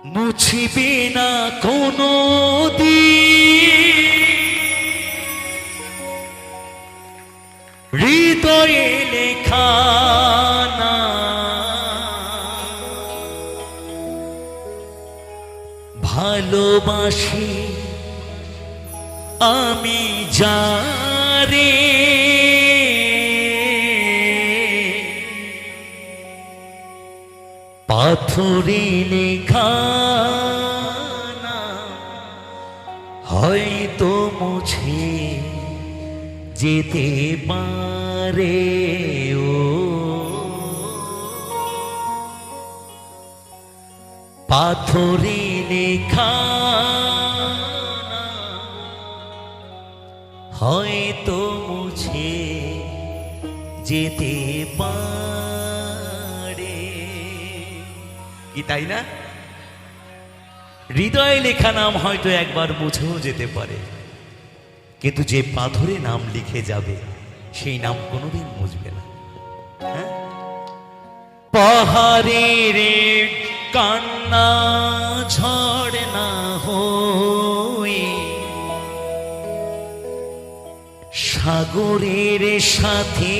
মুছিবে না কোনো দিন হৃদয়ে লেখা না ভালোবাসি আমি যারে পাথরে লেখা না হয়তো মুছে যেতে পারে ও পাথরে লেখা না হয়তো মুছে যেতে পারে কি তাই না? হৃদয়ে লেখা নাম হয়তো একবার মুছেও যেতে পারে, কিন্তু যে পাথরে নাম লিখে যাবে সেই নাম কোনোদিন মুছবে না। পাহাড়ের কান্না ঝড় না হয়ে সাগরের সাথে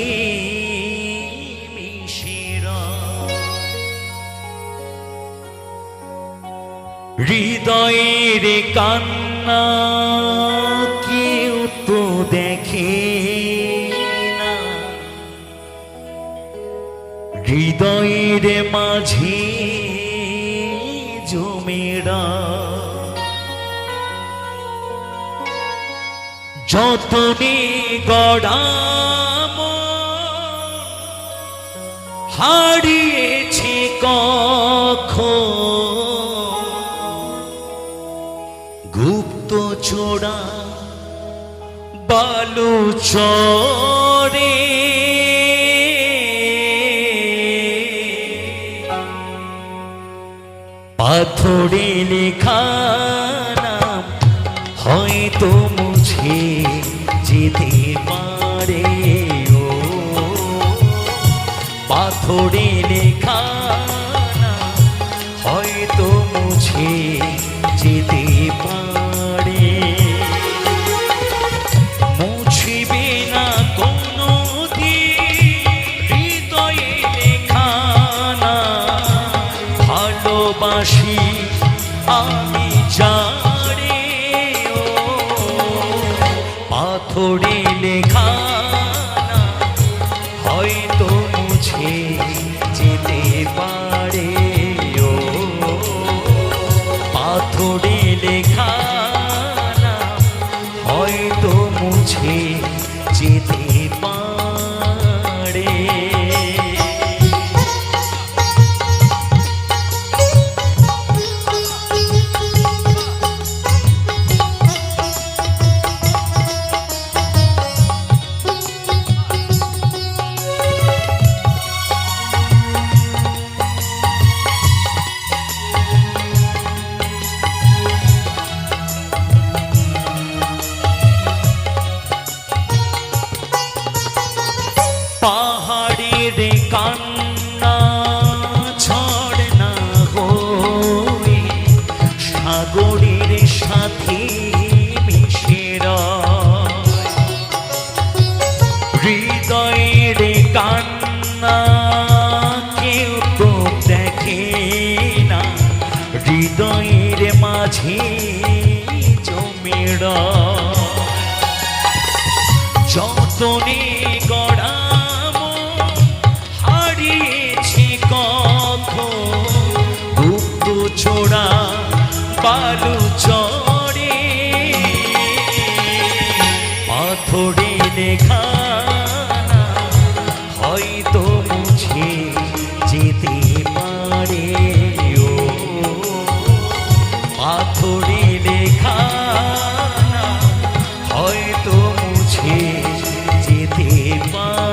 হৃদয়ের কান্না কেউ তো দেখে না, হৃদয়ের মাঝে জমেরা যতনে গড়াম হারিয়েছে কখন গুপ্ত চোরা বালু চরে পাথরে লেখা নাম হয়তো মুছে যেতে পারে ও পাথরে লেখা নাম হয়তো মুছে যেতে পারে মুছিবে না কোনো দিন হৃদয়ে লেখা না ভালোবাসি আমি যারে ও পাথরে লেখা না হয়তো মুছে যেতে পারে ও পাথরে লেখা না হয়তো মুছে যেতে পারে পাহাড়ের কান্না ঝড় না হয়ে সাগরের সাথে মিশে হৃদয়ের কান্না কেউ তো দেখে না, হৃদয়ের মাঝে জমেরা যতনে গড়া ছোড়া বালু চড়ে পাথরে লেখা না হয়তো মুছে যেতে পারে ও পাথরে লেখা না হয়তো মুছে যেতে পারে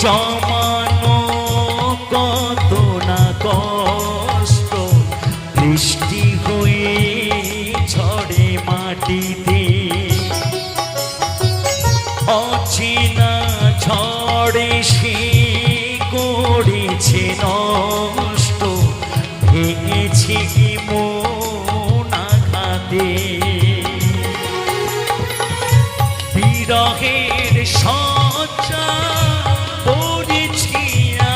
জমানো কত না কষ্ট বৃষ্টি হয়ে ঝড়ে মাটিতে, অচেনা ঝড়ে সে করেছে নষ্ট, ভেঙেছে কি মন আঘাতে। বিরহের শয্যা পড়েছি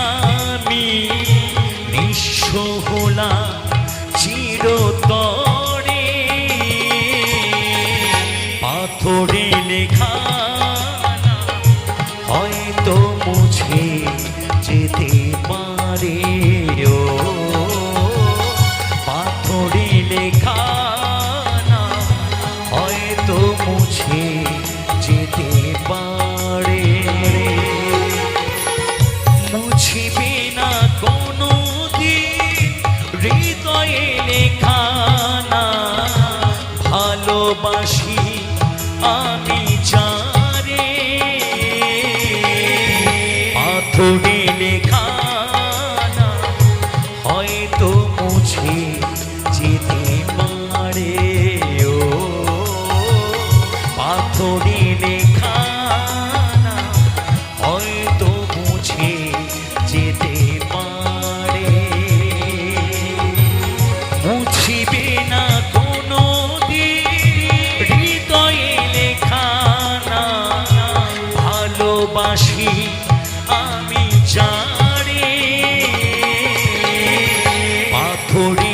আমি, নিঃস্ব হলাম চিরতরে, পাথরে লেখা হয়তো মুছে যেতে পারে, ও পাথরে লেখা না হয়তো মুছে যেতে পারে, মুছিবে না কোনো দিন হৃদয়ে লেখা না, ভালোবাসি আমি যারে, পাথরে লেখা না হয়তো মুছে যেতে পারে, ও পাথরে লেখা না হয়তো মুছে যেতে পারে, মুছিবে না কোনো দিন হৃদয়ে লেখা না, ভালোবাসি আমি যারে, পাথরে